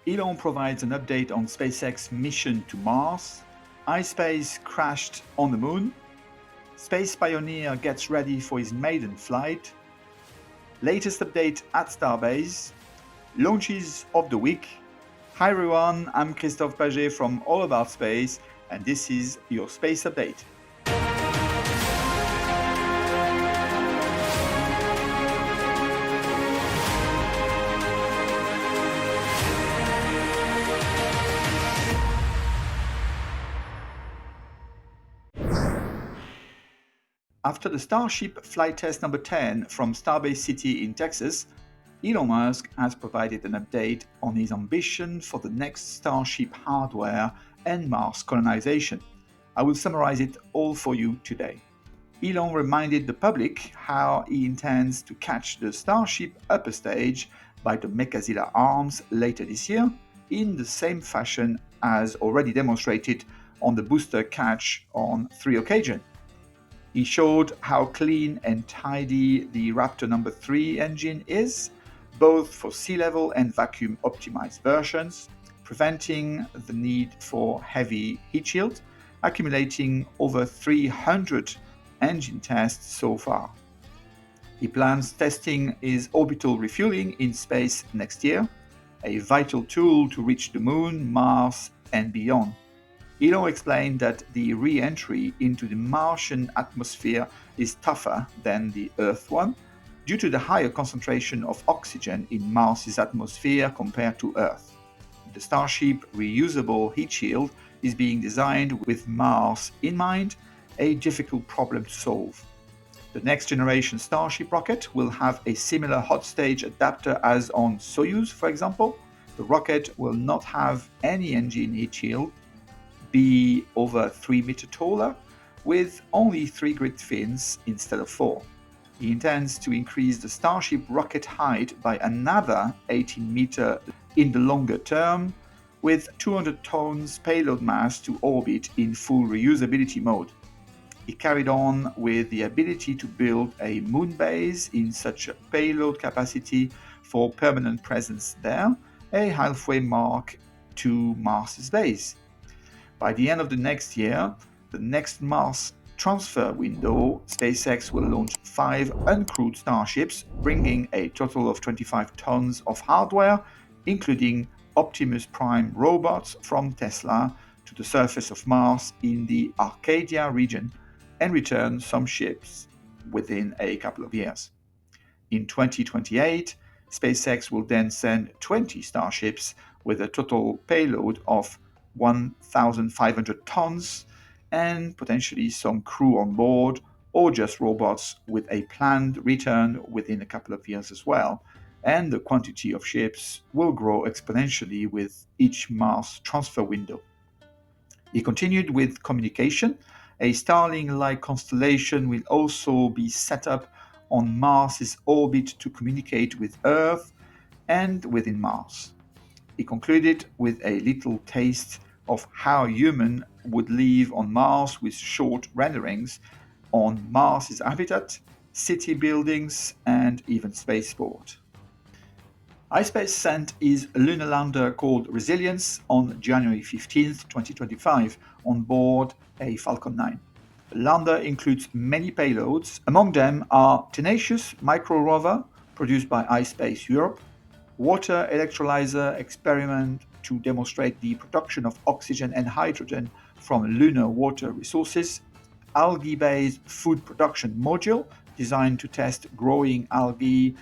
Elon provides an update on SpaceX mission to Mars. iSpace crashed on the moon. Space Pioneer gets ready for his maiden flight. Latest update at Starbase. Launches of the week. Hi everyone, I'm Christophe Paget from All About Space, and this is your Space Update. After the Starship flight test number 10 from Starbase City in Texas, Elon Musk has provided an update on his ambition for the next Starship hardware and Mars colonization. I will summarize it all for you today. Elon reminded the public how he intends to catch the Starship upper stage by the Mecha arms later this year, in the same fashion as already demonstrated on the booster catch on 3 occasions. He showed how clean and tidy the Raptor number 3 engine is, both for sea level and vacuum optimized versions, preventing the need for heavy heat shield, accumulating over 300 engine tests so far. He plans testing his orbital refueling in space next year, a vital tool to reach the Moon, Mars, and beyond. Elon explained that the re-entry into the Martian atmosphere is tougher than the Earth one, due to the higher concentration of oxygen in Mars's atmosphere compared to Earth. The Starship reusable heat shield is being designed with Mars in mind, a difficult problem to solve. The next generation Starship rocket will have a similar hot stage adapter as on Soyuz, for example. The rocket will not have any engine heat shield, be over 3 meters taller, with only 3 grid fins instead of 4. He intends to increase the Starship rocket height by another 18 meters in the longer term, with 200 tons payload mass to orbit in full reusability mode. He carried on with the ability to build a moon base in such a payload capacity for permanent presence there, a halfway mark to Mars's base. By the end of the next year, the next Mars transfer window, SpaceX will launch 5 uncrewed Starships, bringing a total of 25 tons of hardware, including Optimus Prime robots from Tesla, to the surface of Mars in the Arcadia region, and return some ships within a couple of years. In 2028, SpaceX will then send 20 Starships with a total payload of 1,500 tons and potentially some crew on board, or just robots, with a planned return within a couple of years as well. And the quantity of ships will grow exponentially with each Mars transfer window. He continued with communication. A Starlink-like constellation will also be set up on Mars's orbit to communicate with Earth and within Mars. He concluded with a little taste of how humans would live on Mars, with short renderings on Mars's habitat, city buildings, and even spaceport. iSpace sent his lunar lander called Resilience on January 15, 2025, on board a Falcon 9. The lander includes many payloads. Among them are Tenacious Micro Rover, produced by iSpace Europe, water electrolyzer experiment to demonstrate the production of oxygen and hydrogen from lunar water resources, algae-based food production module designed to test growing algae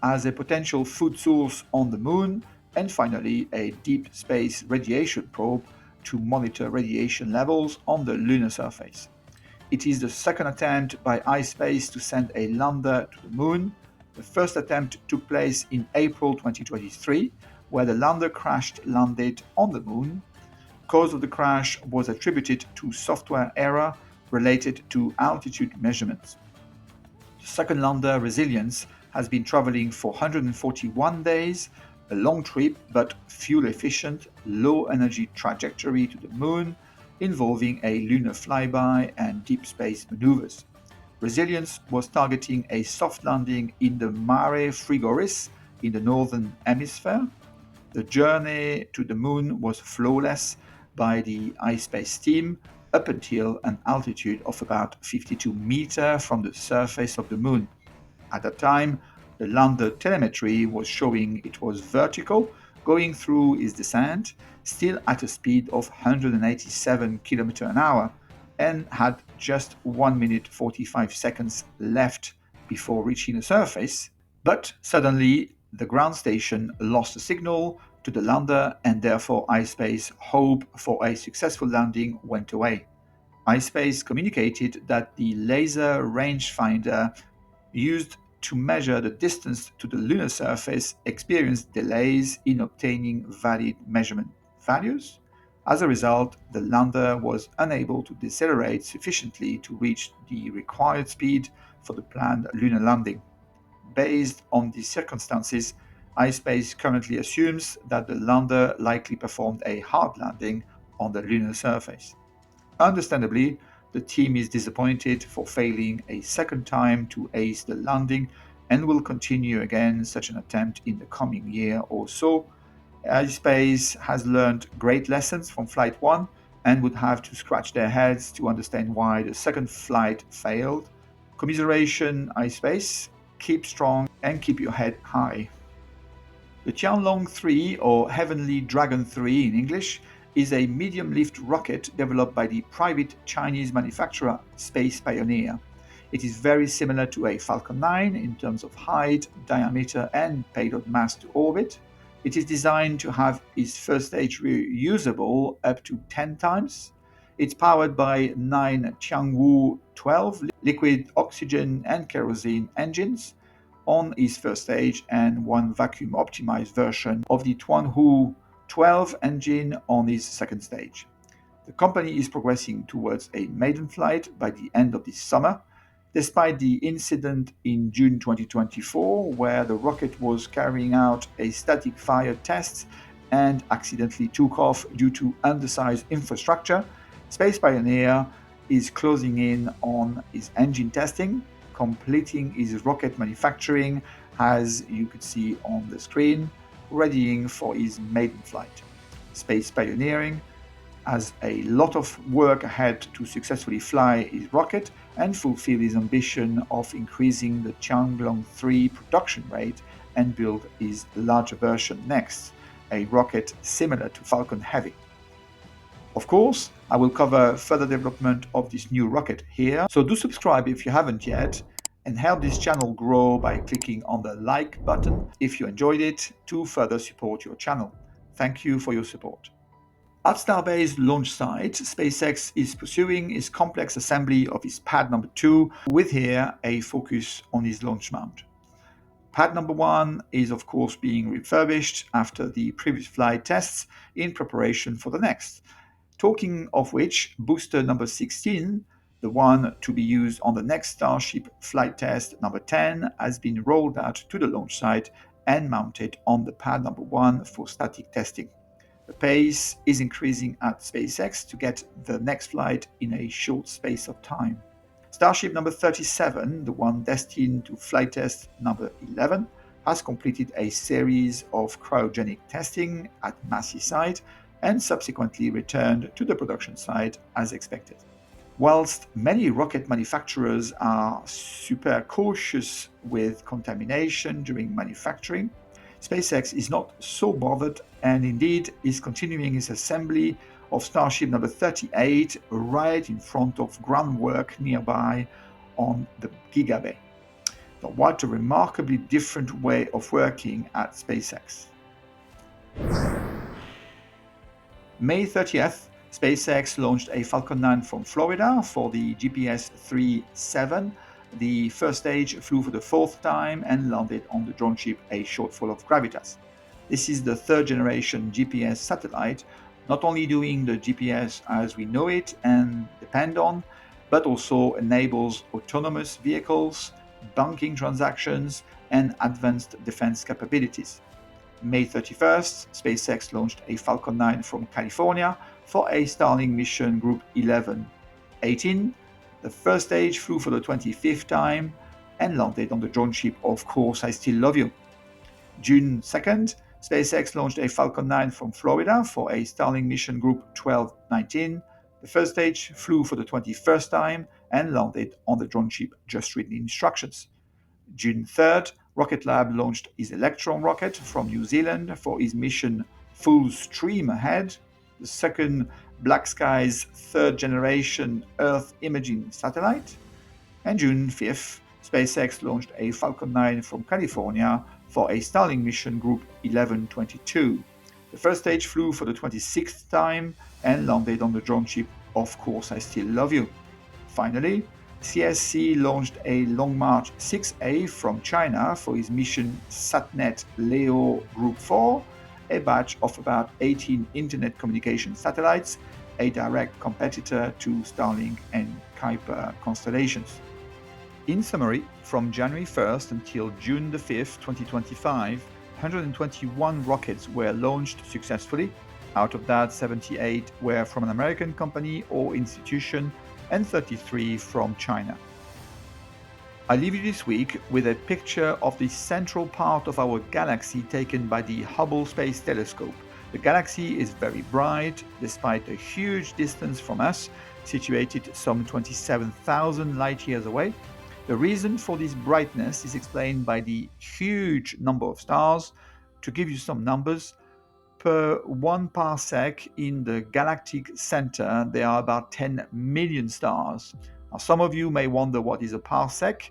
as a potential food source on the moon, and finally a deep space radiation probe to monitor radiation levels on the lunar surface. It is the second attempt by iSpace to send a lander to the moon. The first attempt took place in April 2023, where the lander landed on the moon. Cause of the crash was attributed to software error related to altitude measurements. The second lander, Resilience, has been traveling for 141 days, a long trip but fuel-efficient, low-energy trajectory to the moon, involving a lunar flyby and deep space maneuvers. Resilience was targeting a soft landing in the Mare Frigoris in the northern hemisphere. The journey to the moon was flawless by the iSpace team up until an altitude of about 52 meters from the surface of the moon. At that time, the lander telemetry was showing it was vertical, going through its descent, still at a speed of 187 km an hour, and had just 1 minute 45 seconds left before reaching the surface. But suddenly, the ground station lost the signal to the lander, and therefore iSpace hope for a successful landing went away. iSpace communicated that the laser rangefinder used to measure the distance to the lunar surface experienced delays in obtaining valid measurement values. As a result, the lander was unable to decelerate sufficiently to reach the required speed for the planned lunar landing. Based on these circumstances, iSpace currently assumes that the lander likely performed a hard landing on the lunar surface. Understandably, the team is disappointed for failing a second time to ace the landing and will continue again such an attempt in the coming year or so. iSpace has learned great lessons from Flight 1 and would have to scratch their heads to understand why the second flight failed. Commiseration, iSpace. Keep strong and keep your head high. The Tianlong 3, or Heavenly Dragon 3 in English, is a medium-lift rocket developed by the private Chinese manufacturer Space Pioneer. It is very similar to a Falcon 9 in terms of height, diameter, and payload mass to orbit. It is designed to have its first stage reusable up to 10 times. It's powered by 9 Tianwu 12 liquid oxygen and kerosene engines on its first stage and one vacuum optimized version of the Tuanhu 12 engine on its second stage. The company is progressing towards a maiden flight by the end of this summer, despite the incident in June 2024 where the rocket was carrying out a static fire test and accidentally took off due to undersized infrastructure. Space Pioneer is closing in on its engine testing, completing its rocket manufacturing, as you could see on the screen, readying for his maiden flight. Space Pioneering has a lot of work ahead to successfully fly his rocket and fulfill his ambition of increasing the Tianlong 3 production rate and build his larger version next, a rocket similar to Falcon Heavy. Of course, I will cover further development of this new rocket here, so do subscribe if you haven't yet, and help this channel grow by clicking on the like button if you enjoyed it to further support your channel. Thank you for your support. At Starbase launch site, SpaceX is pursuing its complex assembly of its pad number 2, with here a focus on its launch mount. Pad number 1 is of course being refurbished after the previous flight tests in preparation for the next. Talking of which, booster number 16, the one to be used on the next Starship flight test number 10, has been rolled out to the launch site and mounted on the pad number 1 for static testing. The pace is increasing at SpaceX to get the next flight in a short space of time. Starship number 37, the one destined to flight test number 11, has completed a series of cryogenic testing at Massey site and subsequently returned to the production site as expected. Whilst many rocket manufacturers are super cautious with contamination during manufacturing, SpaceX is not so bothered and indeed is continuing its assembly of Starship number 38 right in front of groundwork nearby on the Giga Bay. So what a remarkably different way of working at SpaceX. May 30th, SpaceX launched a Falcon 9 from Florida for the GPS-37. The first stage flew for the fourth time and landed on the drone ship A Shortfall of Gravitas. This is the third generation GPS satellite, not only doing the GPS as we know it and depend on, but also enables autonomous vehicles, banking transactions, and advanced defense capabilities. May 31st, SpaceX launched a Falcon 9 from California for a Starlink mission Group 11-18. The first stage flew for the 25th time and landed on the drone ship Of Course I Still Love You. June 2nd, SpaceX launched a Falcon 9 from Florida for a Starlink mission group 1219. The first stage flew for the 21st time and landed on the drone ship. Just read the instructions. June 3rd, Rocket Lab launched his Electron rocket from New Zealand for his mission Full Stream Ahead, the second Black Sky's third generation Earth imaging satellite. And June 5th, SpaceX launched a Falcon 9 from California for a Starlink mission group 1122. The first stage flew for the 26th time and landed on the drone ship Of Course I Still Love You. Finally, CSC launched a Long March 6A from China for his mission SatNet Leo Group 4, a batch of about 18 internet communication satellites, a direct competitor to Starlink and Kuiper constellations. In summary, from January 1st until June the 5th, 2025, 121 rockets were launched successfully. Out of that, 78 were from an American company or institution and 33 from China. I leave you this week with a picture of the central part of our galaxy taken by the Hubble Space Telescope. The galaxy is very bright, despite a huge distance from us, situated some 27,000 light years away. The reason for this brightness is explained by the huge number of stars. To give you some numbers, per 1 parsec in the galactic center, there are about 10 million stars. Now, some of you may wonder what is a parsec.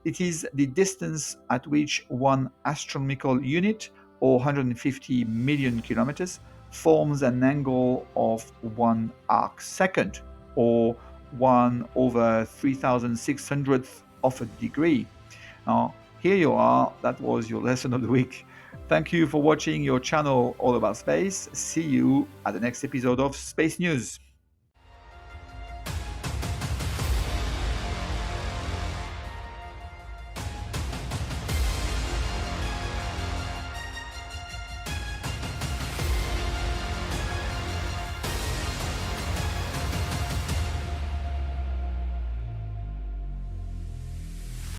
It is the distance at which one astronomical unit, or 150 million kilometers, forms an angle of 1 arc second, or 1/3600th of a degree. Now, here you are. That was your lesson of the week. Thank you for watching your channel All About Space. See you at the next episode of Space News.